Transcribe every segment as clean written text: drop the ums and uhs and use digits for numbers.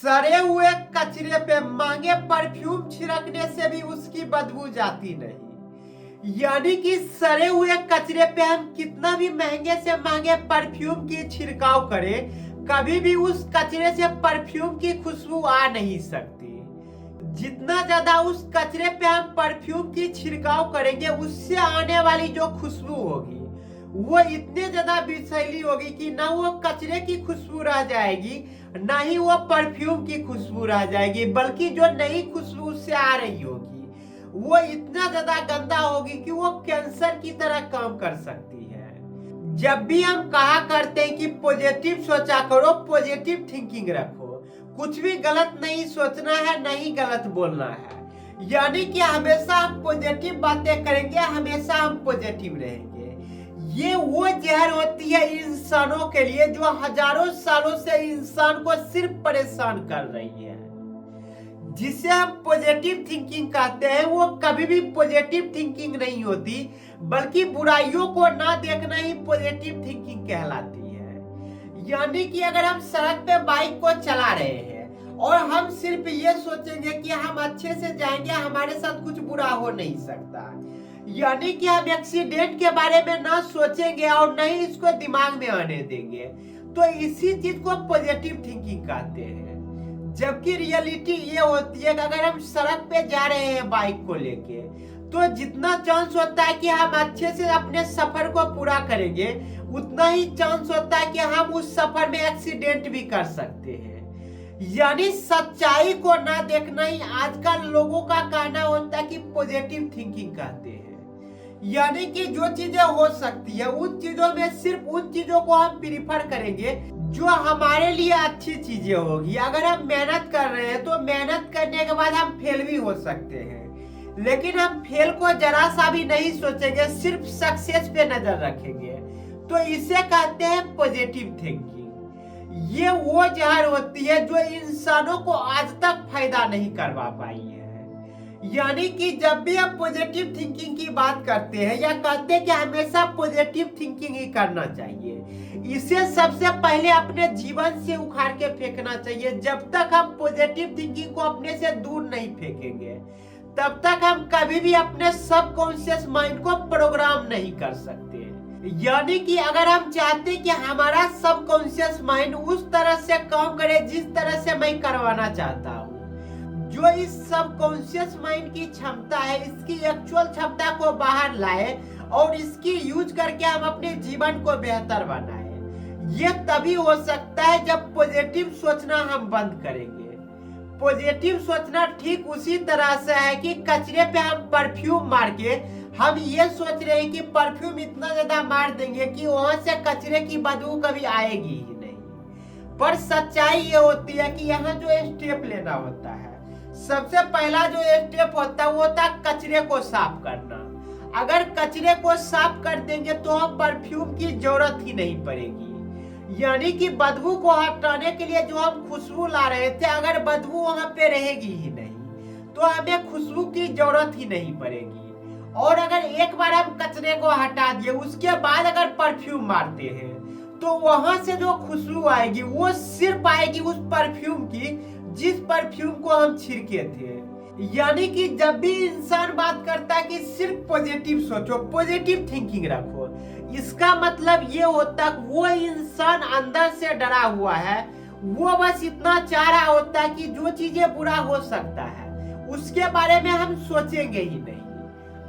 सड़े हुए कचरे पे महंगे परफ्यूम छिड़कने से भी उसकी बदबू जाती नहीं। यानी कि सड़े हुए कचरे पे हम कितना भी महंगे से महंगे परफ्यूम की छिड़काव करें, कभी भी उस कचरे से परफ्यूम की खुशबू आ नहीं सकती। जितना ज्यादा उस कचरे पे हम परफ्यूम की छिड़काव करेंगे, उससे आने वाली जो खुशबू होगी वो इतने ज्यादा विषैली होगी कि ना वो कचरे की खुशबू रह जाएगी, ना ही वो परफ्यूम की खुशबू रह जाएगी, बल्कि जो नई खुशबू उससे आ रही होगी वो इतना ज्यादा गंदा होगी कि वो कैंसर की तरह काम कर सकती है। जब भी हम कहा करते हैं कि पॉजिटिव सोचा करो, पॉजिटिव थिंकिंग रखो, कुछ भी गलत नहीं सोचना है, नहीं गलत बोलना है, यानी कि हमेशा हम पॉजिटिव बातें करेंगे, हमेशा हम पॉजिटिव रहेंगे। ये वो जहर होती है इंसानों के लिए जो हजारों सालों से इंसान को सिर्फ परेशान कर रही है। जिसे हम पॉजिटिव थिंकिंग कहते हैं, वो कभी भी पॉजिटिव थिंकिंग नहीं होती, बल्कि बुराइयों को ना देखना ही पॉजिटिव थिंकिंग कहलाती है। यानी कि अगर हम सड़क पे बाइक को चला रहे हैं और हम सिर्फ ये सोचेंगे कि हम अच्छे से जाएंगे, हमारे साथ कुछ बुरा हो नहीं सकता, यानी कि हम एक्सीडेंट के बारे में ना सोचेंगे और न ही इसको दिमाग में आने देंगे, तो इसी चीज को पॉजिटिव थिंकिंग कहते हैं। जबकि रियलिटी ये होती है कि अगर हम सड़क पे जा रहे हैं बाइक को लेके, तो जितना चांस होता है कि हम अच्छे से अपने सफर को पूरा करेंगे, उतना ही चांस होता है कि हम उस सफर में एक्सीडेंट भी कर सकते हैं। यानी सच्चाई को ना देखना ही आजकल लोगों का कहना होता है कि पॉजिटिव थिंकिंग कहते हैं। यानी कि जो चीजें हो सकती है उन चीजों में सिर्फ उन चीजों को हम प्रीफर करेंगे जो हमारे लिए अच्छी चीजें होगी। अगर हम मेहनत कर रहे हैं तो मेहनत करने के बाद हम फेल भी हो सकते हैं, लेकिन हम फेल को जरा सा भी नहीं सोचेंगे, सिर्फ सक्सेस पे नजर रखेंगे, तो इसे कहते हैं पॉजिटिव थिंकिंग। ये वो जहर होती है जो इंसानों को आज तक फायदा नहीं करवा पाई है। यानी कि जब भी हम पॉजिटिव थिंकिंग की बात करते हैं या कहते हैं कि हमेशा पॉजिटिव थिंकिंग ही करना चाहिए, इसे सबसे पहले अपने जीवन से उखाड़ के फेंकना चाहिए। जब तक हम पॉजिटिव थिंकिंग को अपने से दूर नहीं फेंकेंगे, तब तक हम कभी भी अपने सबकॉन्शियस माइंड को प्रोग्राम नहीं कर सकते। यानी कि अगर हम चाहते कि हमारा सबकॉन्शियस माइंड उस तरह से काम करे जिस तरह से मैं करवाना चाहता हूँ, जो इस सबकॉन्शियस माइंड की क्षमता है, इसकी एक्चुअल क्षमता को बाहर लाए और इसकी यूज करके हम अपने जीवन को बेहतर बनाए, ये तभी हो सकता है जब पॉजिटिव सोचना हम बंद करेंगे। पॉजिटिव सोचना ठीक उसी तरह से है कि कचरे पे हम परफ्यूम मार के हम ये सोच रहे हैं कि परफ्यूम इतना ज्यादा मार देंगे कि वहां से कचरे की बदबू कभी आएगी ही नहीं। पर सच्चाई ये होती है कि यहाँ जो स्टेप लेना होता है, सबसे पहला जो स्टेप होता है वो होता है कचरे को साफ करना। अगर कचरे को साफ कर देंगे तो हम परफ्यूम की जरूरत ही नहीं पड़ेगी। यानी कि बदबू को हटाने के लिए जो हम खुशबू ला रहे थे, अगर बदबू वहां पे रहेगी ही नहीं तो हमें खुशबू की जरूरत ही नहीं पड़ेगी। और अगर एक बार हम कचरे को हटा दिए, उसके बाद अगर परफ्यूम मारते हैं, तो वहां से जो खुशबू आएगी वो सिर्फ आएगी उस परफ्यूम की जिस परफ्यूम को हम छिड़के थे। यानी कि जब भी इंसान बात करता है कि सिर्फ पॉजिटिव सोचो, पॉजिटिव थिंकिंग रखो, इसका मतलब ये होता है वो इंसान अंदर से डरा हुआ है, वो बस इतना चाह रहा होता है कि जो चीजें बुरा हो सकता है उसके बारे में हम सोचेंगे ही नहीं।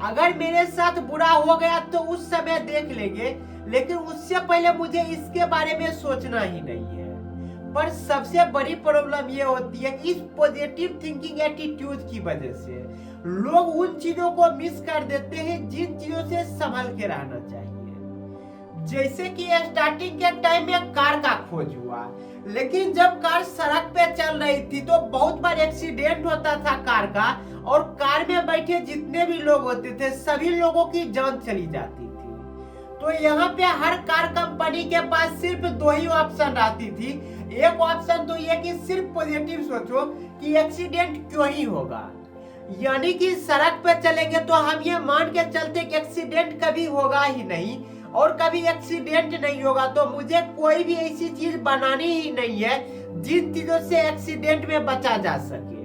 अगर मेरे साथ बुरा हो गया तो उस समय देख लेंगे, लेकिन उससे पहले मुझे इसके बारे में सोचना ही नहीं है। पर सबसे बड़ी प्रॉब्लम ये होती है इस पॉजिटिव थिंकिंग एटीट्यूड की वजह से लोग उन चीजों को मिस कर देते हैं जिन चीजों से संभल के रहना चाहिए। जैसे कि स्टार्टिंग के टाइम में कार का खोज हुआ, लेकिन जब कार सड़क पे चल रही थी तो बहुत बार एक्सीडेंट होता था कार का, और कार में बैठे जितने भी लोग होते थे सभी लोगों की जान चली जाती थी। तो यहाँ पे हर कार कंपनी के पास सिर्फ दो ही ऑप्शन रहती थी। एक ऑप्शन तो ये कि सिर्फ पॉजिटिव सोचो कि एक्सीडेंट क्यों ही होगा, यानी कि सड़क पे चलेंगे तो हम ये मान के चलते कि एक्सीडेंट कभी होगा ही नहीं, और कभी एक्सीडेंट नहीं होगा तो मुझे कोई भी ऐसी चीज बनानी ही नहीं है जिन चीजों से एक्सीडेंट में बचा जा सके।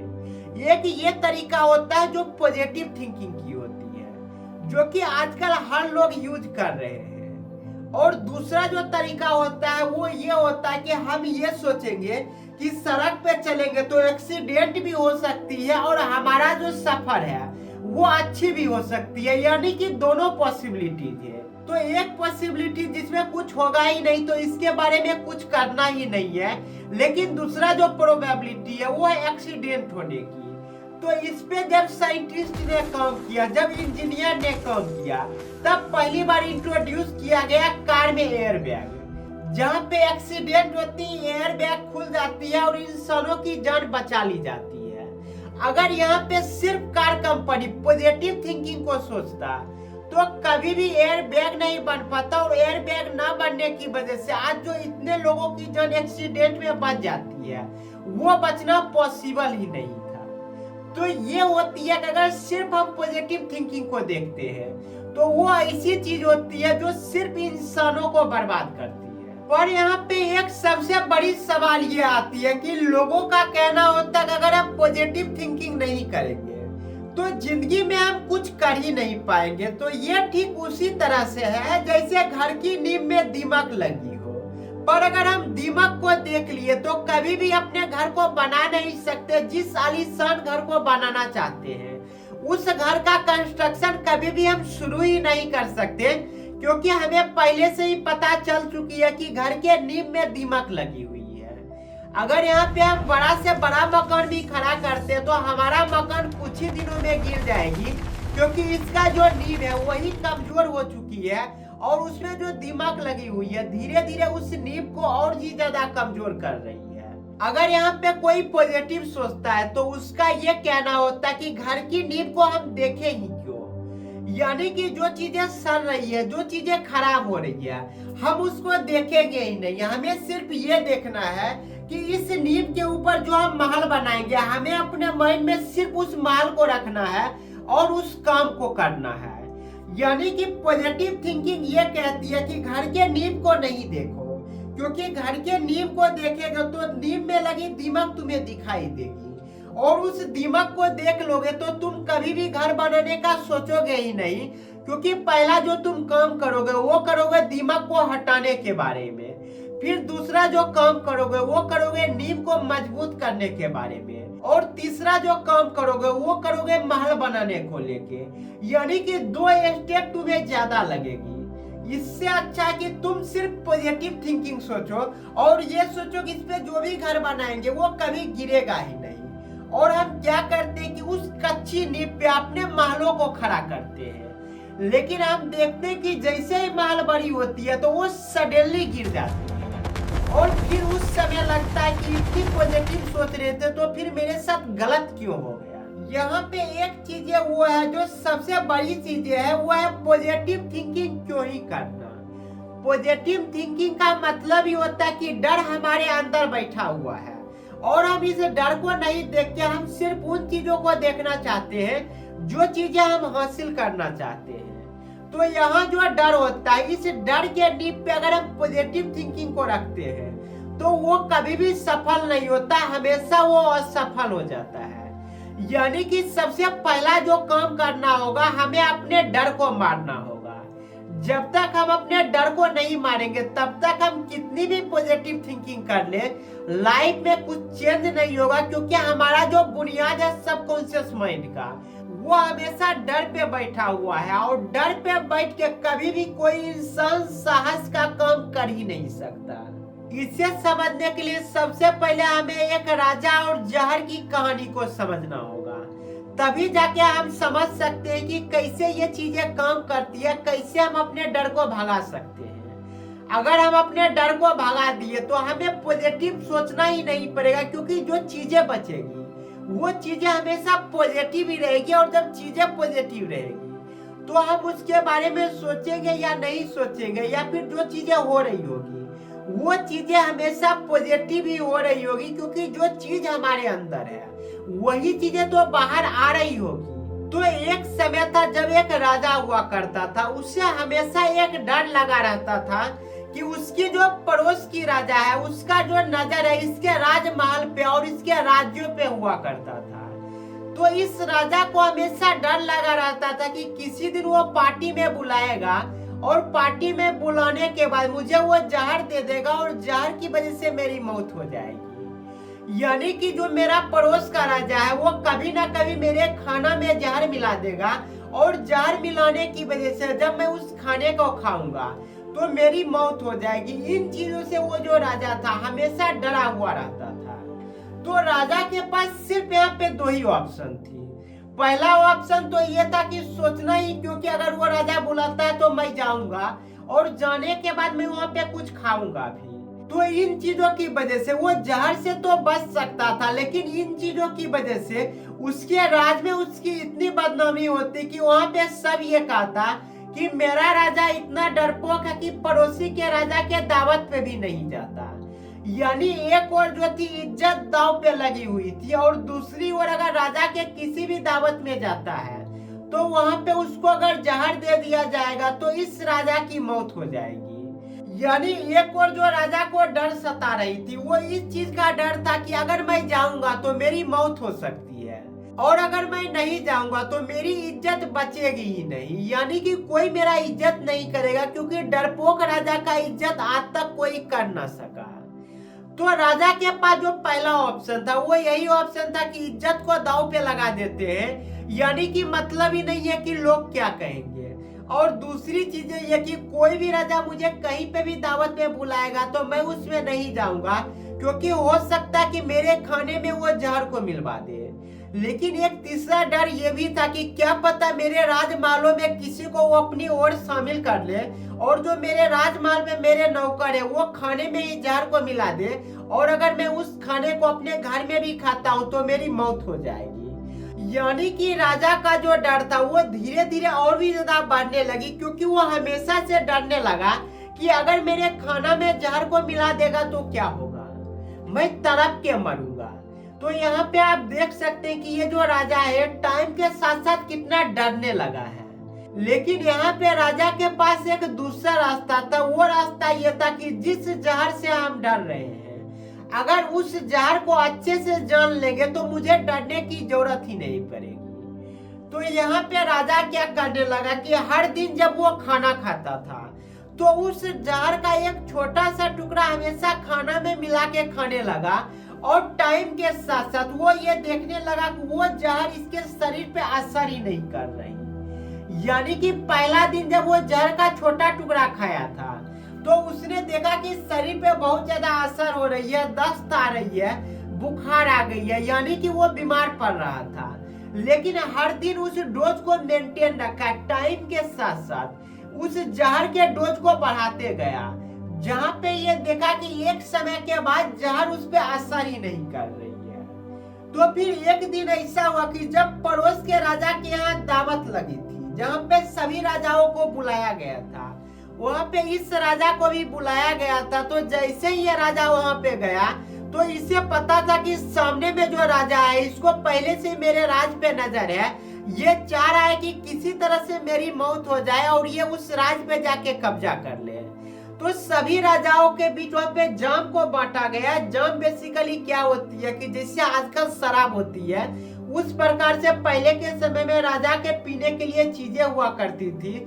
एक ये तरीका होता है जो पॉजिटिव थिंकिंग की होती है, जो कि आजकल हर लोग यूज कर रहे हैं। और दूसरा जो तरीका होता है वो ये होता है कि हम ये सोचेंगे कि सड़क पे चलेंगे तो एक्सीडेंट भी हो सकती है और हमारा जो सफर है वो अच्छी भी हो सकती है, यानी कि दोनों पॉसिबिलिटीज है। तो एक पॉसिबिलिटी जिसमें कुछ होगा ही नहीं तो इसके बारे में कुछ करना ही नहीं है, लेकिन दूसरा जो प्रोबेबिलिटी है वो है एक्सीडेंट होने की। तो इस पे जब साइंटिस्ट ने काम किया, जब इंजीनियर ने काम किया, तब पहली बार इंट्रोड्यूस किया गया कार में एयर बैग। जहाँ पे एक्सीडेंट होती है एयर बैग खुल जाती है और इंसानों की जान बचा ली जाती है। अगर यहाँ पे सिर्फ कार कंपनी पॉजिटिव थिंकिंग को सोचता तो कभी भी एयर बैग नहीं बन पाता, और एयर बैग ना बनने की वजह से आज जो इतने लोगों की जान एक्सीडेंट में बच जाती है वो बचना पॉसिबल ही नहीं था। तो ये होती है कि अगर सिर्फ हम पॉजिटिव थिंकिंग को देखते हैं तो वो ऐसी चीज होती है जो सिर्फ इंसानों को बर्बाद करती है। पर यहाँ पे एक सबसे बड़ी सवाल ये आती है कि लोगों का कहना होता है कि अगर हम पॉजिटिव थिंकिंग नहीं करेंगे तो जिंदगी में हम कुछ कर ही नहीं पाएंगे। तो ये ठीक उसी तरह से है जैसे घर की नींव में दीमक लगी हो, पर अगर हम दीमक को देख लिए तो कभी भी अपने घर को बना नहीं सकते। जिस आलीशान घर को बनाना चाहते हैं उस घर का कंस्ट्रक्शन कभी भी हम शुरू ही नहीं कर सकते, क्योंकि हमें पहले से ही पता चल चुकी है कि घर के नींव में दीमक लगी हुई है। अगर यहाँ पे हम बड़ा से बड़ा मकान भी खड़ा करते तो हमारा मकान कुछ ही दिनों में गिर जाएगी, क्योंकि इसका जो नींव है वही कमजोर हो चुकी है और उसमें जो दीमक लगी हुई है धीरे धीरे उस नींव को और ही ज्यादा कमजोर कर रही है। अगर यहाँ पे कोई पॉजिटिव सोचता है तो उसका ये कहना होता है कि घर की नींव को हम देखें ही क्यों, यानी कि जो चीजें सड़ रही है, जो चीजें खराब हो रही है, हम उसको देखेंगे ही नहीं। हमें सिर्फ ये देखना है कि इस नींव के ऊपर जो हम महल बनाएंगे हमें अपने माइंड में सिर्फ उस महल को रखना है और उस काम को करना है। यानी कि पॉजिटिव थिंकिंग ये कहती है कि घर के नींव को नहीं देखो, क्योंकि घर के नींव को देखेगा तो नींव में लगी दीमक तुम्हें दिखाई देगी, और उस दीमक को देख लोगे तो तुम कभी भी घर बनाने का सोचोगे ही नहीं, क्योंकि पहला जो तुम काम करोगे वो करोगे दीमक को हटाने के बारे में, फिर दूसरा जो काम करोगे वो करोगे नींव को मजबूत करने के बारे में, और तीसरा जो काम करोगे वो करोगे महल बनाने को लेके। यानी कि 2 स्टेप तुम्हें ज्यादा लगेगी। इससे अच्छा कि तुम सिर्फ पॉजिटिव थिंकिंग सोचो और ये सोचो कि इस पे जो भी घर बनाएंगे वो कभी गिरेगा ही नहीं। और हम क्या करते हैं कि उस कच्ची नींव पे अपने महलों को खड़ा करते हैं, लेकिन हम देखते हैं कि जैसे ही महल बड़ी होती है तो वो सडनली गिर जाती है, और फिर उस समय लगता है कि इतनी पॉजिटिव सोच रहे थे तो फिर मेरे साथ गलत क्यों हो गया। यहाँ पे एक चीज वो है जो सबसे बड़ी चीज है, वो है पॉजिटिव थिंकिंग क्यों ही करना। पॉजिटिव थिंकिंग का मतलब ही होता है कि डर हमारे अंदर बैठा हुआ है और हम इस डर को नहीं देख के हम सिर्फ उन चीजों को देखना चाहते हैं जो चीजें हम हासिल करना चाहते हैं। तो यहाँ जो डर होता है, इस डर के नींव पे अगर हम पॉजिटिव थिंकिंग को रखते हैं तो वो कभी भी सफल नहीं होता, हमेशा वो असफल हो जाता है। यानी कि सबसे पहला जो काम करना होगा, हमें अपने डर को मारना होगा। जब तक हम अपने डर को नहीं मारेंगे तब तक हम कितनी भी पॉजिटिव थिंकिंग कर ले, लाइफ में कुछ चेंज नहीं होगा, क्योंकि हमारा जो बुनियाद है सबकॉन्शियस माइंड का, वो हमेशा डर पे बैठा हुआ है, और डर पे बैठ के कभी भी कोई इंसान साहस का काम कर ही नहीं सकता। इसे समझने के लिए सबसे पहले हमें एक राजा और जहर की कहानी को समझना होगा, तभी जाके हम समझ सकते हैं कि कैसे ये चीजें काम करती है, कैसे हम अपने डर को भगा सकते हैं। अगर हम अपने डर को भगा दिए तो हमें पॉजिटिव सोचना ही नहीं पड़ेगा, क्योंकि जो चीजें बचेगी वो चीजें हमेशा पॉजिटिव ही रहेगी, और जब चीजें पॉजिटिव रहेगी तो हम उसके बारे में सोचेंगे या नहीं सोचेंगे, या फिर जो चीजें हो रही होगी वो चीजें हमेशा पॉजिटिव ही हो रही होगी, क्योंकि जो चीज हमारे अंदर है वही चीजें तो बाहर आ रही होगी। तो एक समय था जब एक राजा हुआ करता था, उससे हमेशा एक डर लगा रहता था कि उसकी जो पड़ोस की राजा है उसका जो नजर है इसके राजमहल पे और इसके राज्यों पे हुआ करता था। तो इस राजा को हमेशा डर लगा रहता था कि किसी दिन वो पार्टी में बुलाएगा और पार्टी में बुलाने के बाद मुझे वो जहर दे देगा और जहर की वजह से मेरी मौत हो जाएगी। यानी कि जो मेरा पड़ोस का राजा है वो कभी ना कभी मेरे खाना में जहर मिला देगा और जहर मिलाने की वजह से जब मैं उस खाने को खाऊंगा तो मेरी मौत हो जाएगी। इन चीजों से वो जो राजा था हमेशा डरा हुआ रहता था। तो राजा के पास सिर्फ यहाँ पे दो ही ऑप्शन थी। पहला ऑप्शन तो ये था कि सोचना ही, क्योंकि अगर वो राजा बुलाता है तो मैं जाऊंगा और जाने के बाद मैं वहां पे कुछ खाऊंगा भी। तो इन चीजों की वजह से वो जहर से तो बच सकता था, लेकिन इन चीजों की वजह से उसके राज में उसकी इतनी बदनामी होती कि वहां पे सब ये कहता कि मेरा राजा इतना डरपोक है कि पड़ोसी के राजा के दावत पे भी नहीं जाता। यानी एक ओर जो थी इज्जत दांव पे लगी हुई थी और दूसरी ओर अगर राजा के किसी भी दावत में जाता है तो वहां पे उसको अगर जहर दे दिया जाएगा तो इस राजा की मौत हो जाएगी। यानी एक ओर जो राजा को डर सता रही थी वो इस चीज का डर था कि अगर मैं जाऊंगा तो मेरी मौत हो सकती है और अगर मैं नहीं जाऊंगा तो मेरी इज्जत बचेगी ही नहीं। यानी कि कोई मेरा इज्जत नहीं करेगा, क्योंकि डरपोक राजा का इज्जत आज तक कोई कर ना सका। तो राजा के पास जो पहला ऑप्शन था वो यही ऑप्शन था कि इज्जत को दांव पे लगा देते हैं, यानी कि मतलब ही नहीं है कि लोग क्या कहेंगे। और दूसरी चीज ये कि कोई भी राजा मुझे कहीं पे भी दावत में बुलाएगा तो मैं उसमें नहीं जाऊंगा, क्योंकि हो सकता है कि मेरे खाने में वो जहर को मिलवा दे। लेकिन एक तीसरा डर ये भी था कि क्या पता मेरे राजमहलों में किसी को वो अपनी ओर शामिल कर ले और जो मेरे राजमहल में मेरे नौकर है वो खाने में ही जहर को मिला दे और अगर मैं उस खाने को अपने घर में भी खाता हूँ तो मेरी मौत हो जाएगी। यानी कि राजा का जो डर था वो धीरे धीरे और भी ज्यादा बढ़ने लगी, क्योंकि वो हमेशा से डरने लगा कि अगर मेरे खाना में जहर को मिला देगा तो क्या होगा, मैं तड़प के मरूंगा। तो यहाँ पे आप देख सकते हैं कि ये जो राजा है टाइम के साथ साथ कितना डरने लगा है। लेकिन यहाँ पे राजा के पास एक दूसरा रास्ता था। वो रास्ता ये था कि जिस जहर से हम डर रहे हैं अगर उस जहर को अच्छे से जान लेंगे तो मुझे डरने की जरूरत ही नहीं पड़ेगी। तो यहाँ पे राजा क्या करने लगा कि हर दिन जब वो खाना खाता था तो उस जहर का एक छोटा सा टुकड़ा हमेशा खाना में मिला के खाने लगा और टाइम के साथ साथ वो ये देखने लगा कि वो जहर इसके शरीर पे असर ही नहीं कर रही। यानी कि पहला दिन जब वो जहर का छोटा टुकड़ा खाया था तो उसने देखा कि शरीर पे बहुत ज्यादा असर हो रही है, दस्त आ रही है, बुखार आ गई है, यानी कि वो बीमार पड़ रहा था। लेकिन हर दिन उस डोज को मेंटेन रखा, टाइम के साथ साथ उस जहर के डोज को बढ़ाते गया, जहां पे ये देखा कि एक समय के बाद जहर उस पे असर ही नहीं कर रही है। तो फिर एक दिन ऐसा हुआ कि जब पड़ोस के राजा के यहाँ दावत लगी थी जहां पे सभी राजाओं को बुलाया गया था, वहां पे इस राजा को भी बुलाया गया था। तो जैसे ही ये राजा वहां पे गया तो इसे पता था कि सामने में जो राजा है इसको पहले से मेरे राज पे नजर है, ये चाह रहा है कि किसी तरह से मेरी मौत हो जाए और ये उस राज पे जाके कब्जा कर ले। तो सभी राजाओं के बीच वहां पे जाम को बांटा गया। जाम बेसिकली क्या होती है कि जैसे आजकल शराब होती है उस प्रकार से पहले के समय में राजा के पीने के लिए चीजें हुआ करती थी।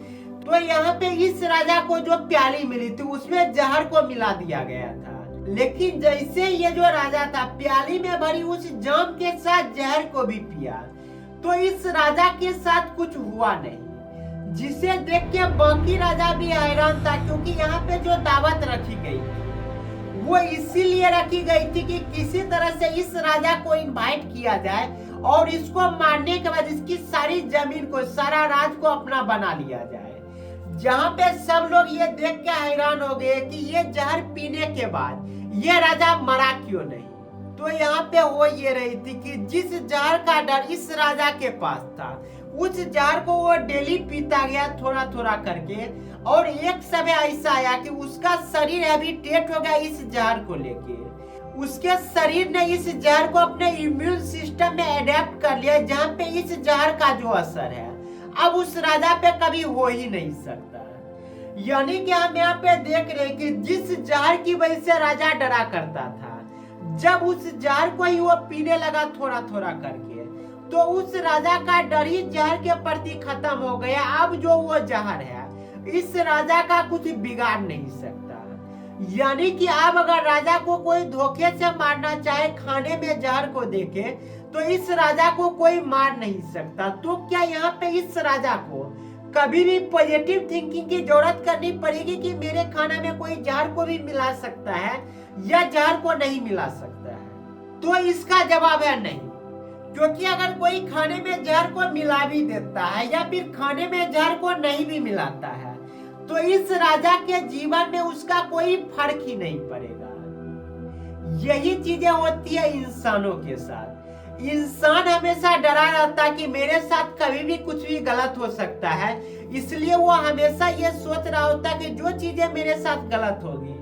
तो यहाँ पे इस राजा को जो प्याली मिली थी उसमें जहर को मिला दिया गया था। लेकिन जैसे ये जो राजा था प्याली में भरी उस जाम के साथ जहर को भी पिया तो इस राजा के साथ कुछ हुआ नहीं, जिसे देख के बाकी राजा भी हैरान था, क्योंकि यहाँ पे जो दावत रखी गई थी वो इसीलिए रखी गई थी कि किसी तरह से इस राजा को इनवाइट किया जाए और इसको मारने के बाद इसकी सारी जमीन को, सारा राज को अपना बना लिया जाए। जहाँ पे सब लोग ये देख के हैरान हो गए कि ये जहर पीने के बाद ये राजा मरा क्यों नहीं। तो यहाँ पे हो ये रही थी कि जिस जहर का डर इस राजा के पास था उस जहर को वो डेली पीता गया थोड़ा थोड़ा करके, और एक समय ऐसा आया कि उसका शरीर हैबिटेट हो गया इस जहर को लेके। उसके शरीर ने इस जहर को अपने इम्यून सिस्टम में अडेप्ट कर लिया, जहाँ पे इस जहर का जो असर है अब उस राजा पे कभी हो ही नहीं सकता। यानी कि हम यहाँ पे देख रहे हैं कि जिस जहर की वजह से राजा डरा करता था, जब उस जहर को ही वो पीने लगा थोड़ा थोड़ा करके, तो उस राजा का डर ही जहर के प्रति खत्म हो गया। अब जो वो जहर है इस राजा का कुछ बिगाड़ नहीं सकता। यानी कि अब अगर राजा को कोई धोखे से मारना चाहे खाने में जहर को देके, तो इस राजा को कोई मार नहीं सकता। तो क्या यहाँ पे इस राजा को कभी भी पॉजिटिव थिंकिंग की जरूरत करनी पड़ेगी कि मेरे खाना में कोई जहर को भी मिला सकता है या जहर को नहीं मिला सकता है? तो इसका जवाब है नहीं, क्योंकि अगर कोई खाने में जहर को मिला भी देता है या फिर खाने में जहर को नहीं भी मिलाता है, तो इस राजा के जीवन में उसका कोई फर्क ही नहीं पड़ेगा। यही चीजें होती है इंसानों के साथ। इंसान हमेशा डरा रहता है कि मेरे साथ कभी भी कुछ भी गलत हो सकता है, इसलिए वो हमेशा ये सोच रहा होता है कि जो चीजें मेरे साथ गलत होगी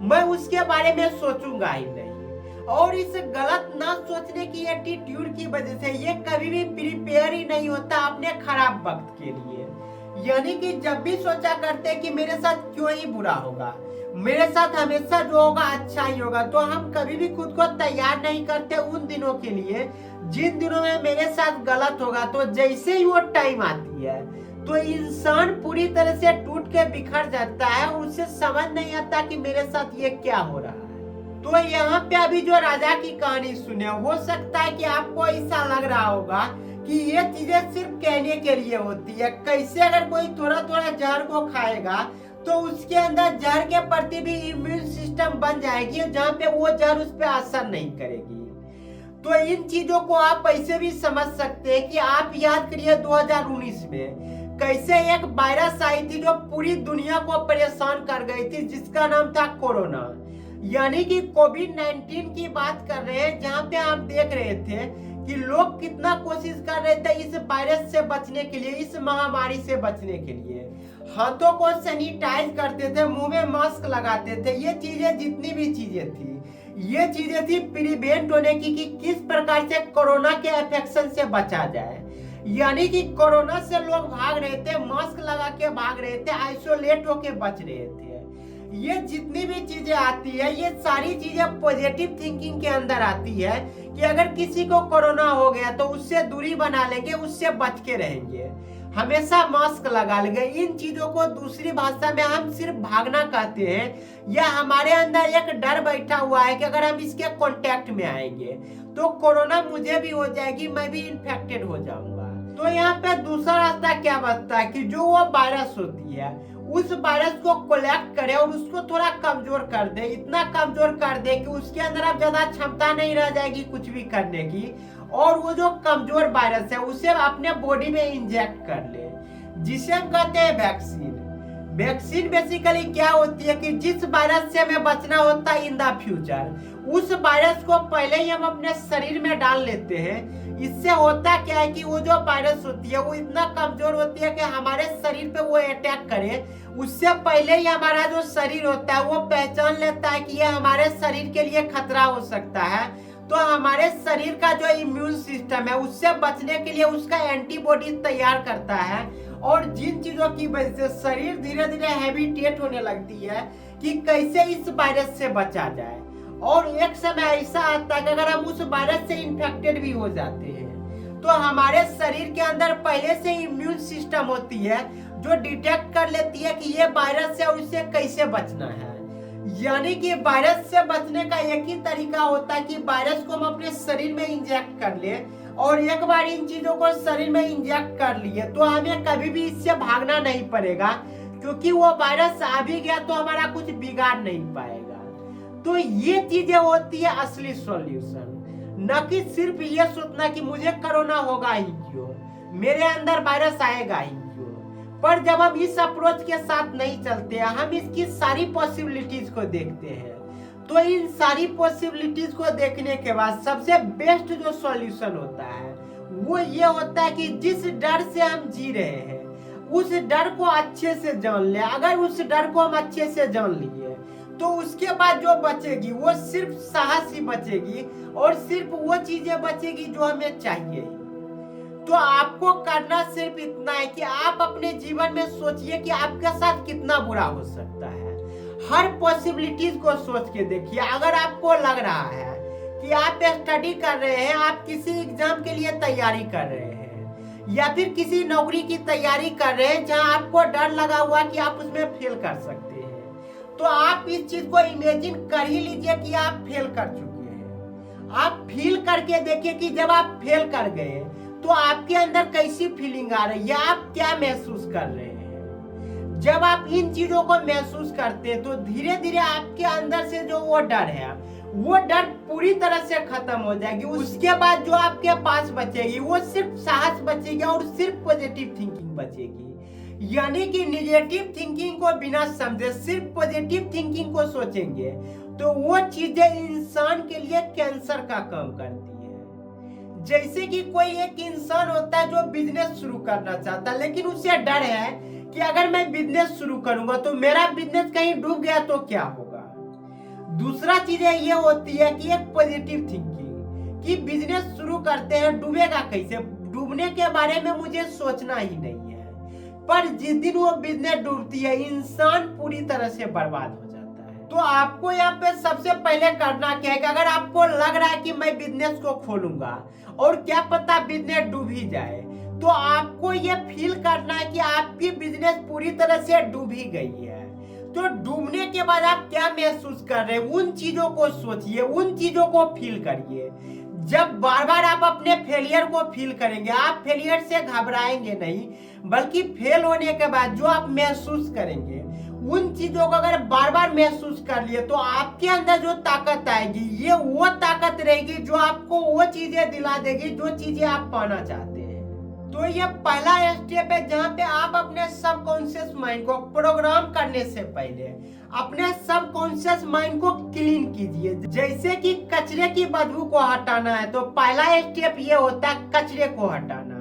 मैं उसके बारे में सोचूंगा ही नहीं। और इस गलत ना सोचने की एटीट्यूड की वजह से ये कभी भी प्रिपेयर ही नहीं होता अपने खराब वक्त के लिए। यानी कि जब भी सोचा करते कि मेरे साथ क्यों ही बुरा होगा, मेरे साथ हमेशा जो होगा अच्छा ही होगा, तो हम कभी भी खुद को तैयार नहीं करते उन दिनों के लिए जिन दिनों में मेरे साथ गलत होगा। तो जैसे ही वो टाइम आती है तो इंसान पूरी तरह से टूट के बिखर जाता है, उसे समझ नहीं आता कि मेरे साथ ये क्या हो रहा है। तो यहाँ पे अभी जो राजा की कहानी सुने, हो सकता है कि आपको ऐसा लग रहा होगा कि ये चीजें सिर्फ कहने के लिए होती है। कैसे अगर कोई थोड़ा थोड़ा जहर को खाएगा तो उसके अंदर जहर के प्रति भी इम्यून सिस्टम बन जाएगी, जहाँ पे वो जहर उस पर असर नहीं करेगी। तो इन चीजों को आप ऐसे भी समझ सकते हैं कि आप याद करिए 2019 में कैसे एक वायरस आई थी जो पूरी दुनिया को परेशान कर गई थी, जिसका नाम था कोरोना। यानी कि कोविड-19 की बात कर रहे हैं, जहाँ पे आप देख रहे थे कि लोग कितना कोशिश कर रहे थे इस वायरस से बचने के लिए, इस महामारी से बचने के लिए। हाथों को सैनिटाइज करते थे, मुंह में मास्क लगाते थे। ये चीजें जितनी भी चीजें थी, ये चीजें थी प्रिवेंट होने की कि किस प्रकार से कोरोना के इन्फेक्शन से बचा जाए। यानी कि कोरोना से लोग भाग रहे थे, मास्क लगा के भाग रहे थे, आइसोलेट होके बच रहे थे। ये जितनी भी चीजें आती है, ये सारी चीजें पॉजिटिव थिंकिंग के अंदर आती है कि अगर किसी को कोरोना हो गया तो उससे दूरी बना लेंगे, उससे बच के रहेंगे, हमेशा मास्क लगा लेंगे। इन चीजों को दूसरी भाषा में हम सिर्फ भागना कहते हैं, या हमारे अंदर एक डर बैठा हुआ है कि अगर हम इसके कांटेक्ट में आएंगे तो कोरोना मुझे भी हो जाएगी, मैं भी इन्फेक्टेड हो जाऊंगा। तो यहाँ पे दूसरा रास्ता क्या बचता है कि जो वो वायरस होती है उस वायरस को कलेक्ट करे और उसको थोड़ा कमजोर कर दे, इतना कमजोर कर दे कि उसके अंदर अब ज्यादा क्षमता नहीं रह जाएगी कुछ भी करने की, और वो जो कमजोर वायरस है उसे अपने बॉडी में इंजेक्ट कर ले, जिसे हम कहते हैं वैक्सीन। वैक्सीन बेसिकली क्या होती है कि जिस वायरस से हमें बचना होता है इन द फ्यूचर, उस वायरस को पहले ही हम अपने शरीर में डाल लेते हैं। इससे होता क्या है कि वो जो वायरस होती है वो इतना कमजोर होती है कि हमारे शरीर पे वो अटैक करे उससे पहले ही हमारा जो शरीर होता है वो पहचान लेता है कि ये हमारे शरीर के लिए खतरा हो सकता है। तो हमारे शरीर का जो इम्यून सिस्टम है उससे बचने के लिए उसका एंटीबॉडी तैयार करता है, और जिन चीजों की वजह से शरीर धीरे धीरे हैबिटेट होने लगती है कि कैसे इस वायरस से बचा जाए। और एक समय ऐसा आता है कि अगर हम उस वायरस से इन्फेक्टेड भी हो जाते हैं तो हमारे शरीर के अंदर पहले से इम्यून सिस्टम होती है जो डिटेक्ट कर लेती है कि ये वायरस है और इससे कैसे बचना है। यानी कि वायरस से बचने का एक ही तरीका होता है कि वायरस को हम अपने शरीर में इंजेक्ट कर ले, और एक बार इन चीजों को शरीर में इंजेक्ट कर लिए तो हमें कभी भी इससे भागना नहीं पड़ेगा, क्योंकि वो वायरस आ भी गया तो हमारा कुछ बिगाड़ नहीं पाएगा। तो ये चीजें होती है असली सॉल्यूशन, न कि सिर्फ ये सोचना कि मुझे कोरोना होगा ही क्यों, मेरे अंदर वायरस आएगा ही क्यों। पर जब हम इस अप्रोच के साथ नहीं चलते, हम इसकी सारी पॉसिबिलिटीज को देखते हैं, तो इन सारी पॉसिबिलिटीज को देखने के बाद सबसे बेस्ट जो सॉल्यूशन होता है वो ये होता है कि जिस डर से हम जी रहे हैं उस डर को अच्छे से जान ले। अगर उस डर को हम अच्छे से जान लिए तो उसके बाद जो बचेगी वो सिर्फ साहस ही बचेगी, और सिर्फ वो चीजें बचेगी जो हमें चाहिए। तो आपको करना सिर्फ इतना है कि आप अपने जीवन में सोचिए कि आपके साथ कितना बुरा हो सकता है। हर पॉसिबिलिटीज को सोच के देखिए। अगर आपको लग रहा है कि आप स्टडी कर रहे हैं, आप किसी एग्जाम के लिए तैयारी कर रहे हैं या फिर किसी नौकरी की तैयारी कर रहे हैं जहां आपको डर लगा हुआ कि आप उसमें फेल कर सकते हैं, तो आप इस चीज को इमेजिन कर ही लीजिए कि आप फेल कर चुके हैं। आप फील करके देखिए कि जब आप फेल कर गए तो आपके अंदर कैसी फीलिंग आ रही है, आप क्या महसूस कर रहे हैं। जब आप इन चीजों को महसूस करते हैं तो धीरे धीरे आपके अंदर से जो वो डर है, वो डर पूरी तरह से खत्म हो जाएगी। उसके बाद जो आपके पास बचेगी वो सिर्फ साहस बचेगी और सिर्फ पॉजिटिव थिंकिंग बचेगी। यानी कि निगेटिव थिंकिंग को बिना समझे सिर्फ पॉजिटिव थिंकिंग को सोचेंगे तो वो चीजें इंसान के लिए कैंसर का काम करती है। जैसे कि कोई एक इंसान होता है जो बिजनेस शुरू करना चाहता है, लेकिन उसे डर है कि अगर मैं बिजनेस शुरू करूंगा तो मेरा बिजनेस कहीं डूब गया तो क्या होगा। दूसरा चीज ये होती है कि एक पॉजिटिव थिंकिंग कि बिजनेस शुरू करते हैं, डूबेगा कैसे, डूबने के बारे में मुझे सोचना ही नहीं है। पर जिस दिन वो बिजनेस डूबती है इंसान पूरी तरह से बर्बाद हो जाता है। तो आपको यहाँ पे सबसे पहले करना क्या है कि अगर आपको लग रहा है कि मैं बिजनेस को खोलूंगा और क्या पता बिजनेस डूब ही जाए, तो आपको ये फील करना है कि आपकी बिजनेस पूरी तरह से डूब ही गई है। तो डूबने के बाद आप क्या महसूस कर रहे हैं, उन चीजों को सोचिए, उन चीजों को फील करिए। जब बार बार आप अपने फेलियर को फील करेंगे, आप फेलियर से घबराएंगे नहीं, बल्कि फेल होने के बाद जो आप महसूस करेंगे उन चीजों को अगर बार बार महसूस कर लिए तो आपके अंदर जो ताकत आएगी ये वो ताकत रहेगी जो आपको वो चीजें दिला देगी जो चीजें आप पाना चाहते हैं। तो ये पहला स्टेप है जहां पे आप अपने सबकॉन्शियस माइंड को प्रोग्राम करने से पहले अपने सबकॉन्शियस माइंड को क्लीन कीजिए। जैसे कि कचरे की बदबू को हटाना है तो पहला स्टेप ये होता है कचरे को हटाना।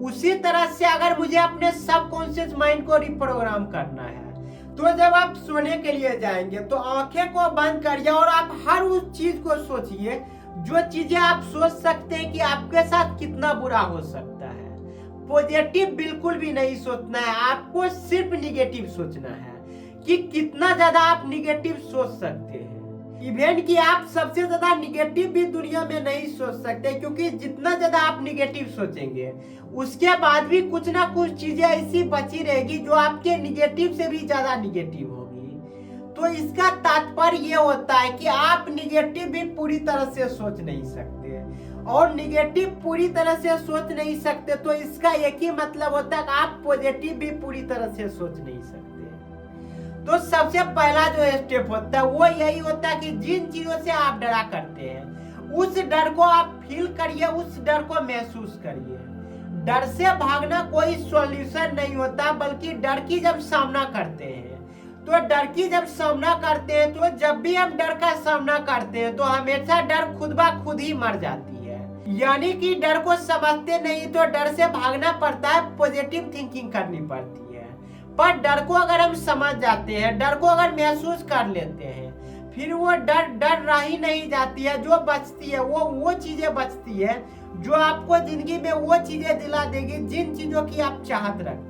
उसी तरह से अगर मुझे अपने सबकॉन्शियस माइंड को रिप्रोग्राम करना है तो जब आप सोने के लिए जाएंगे तो आंखें को बंद करिए और आप हर उस चीज को सोचिए जो चीजें आप सोच सकते हैं कि आपके साथ कितना बुरा हो सकता है। पॉजिटिव बिल्कुल भी नहीं सोचना है, आपको सिर्फ निगेटिव सोचना है कि कितना ज्यादा आप निगेटिव सोच सकते हैं। इवेंट कि आप सबसे ज्यादा निगेटिव भी दुनिया में नहीं सोच सकते, क्योंकि जितना ज्यादा आप निगेटिव सोचेंगे उसके बाद भी कुछ ना कुछ चीजें ऐसी बची रहेगी जो आपके निगेटिव से भी ज्यादा निगेटिव होगी। तो इसका तात्पर्य ये होता है कि आप निगेटिव भी पूरी तरह से सोच नहीं सकते, और निगेटिव पूरी तरह से सोच नहीं सकते तो इसका एक ही मतलब होता है कि आप पॉजिटिव भी पूरी तरह से सोच नहीं सकते। तो सबसे पहला जो स्टेप होता है वो यही होता है कि जिन चीजों से आप डरा करते हैं उस डर को आप फील करिए, उस डर को महसूस करिए। डर से भागना कोई सॉल्यूशन नहीं होता, बल्कि डर की जब सामना करते हैं तो डर की जब सामना करते हैं तो जब भी हम डर का सामना करते हैं तो हमेशा डर खुद ब खुद ही मर जाती है। यानी कि डर को समझते नहीं तो डर से भागना पड़ता है, पॉजिटिव थिंकिंग करनी पड़ती है। पर डर को अगर हम समझ जाते हैं, डर को अगर महसूस कर लेते हैं, फिर वो डर रह ही नहीं जाती है। जो बचती है वो चीजें बचती है जो आपको जिंदगी में वो चीजें दिला देगी जिन चीजों की आप चाहत रखते हैं।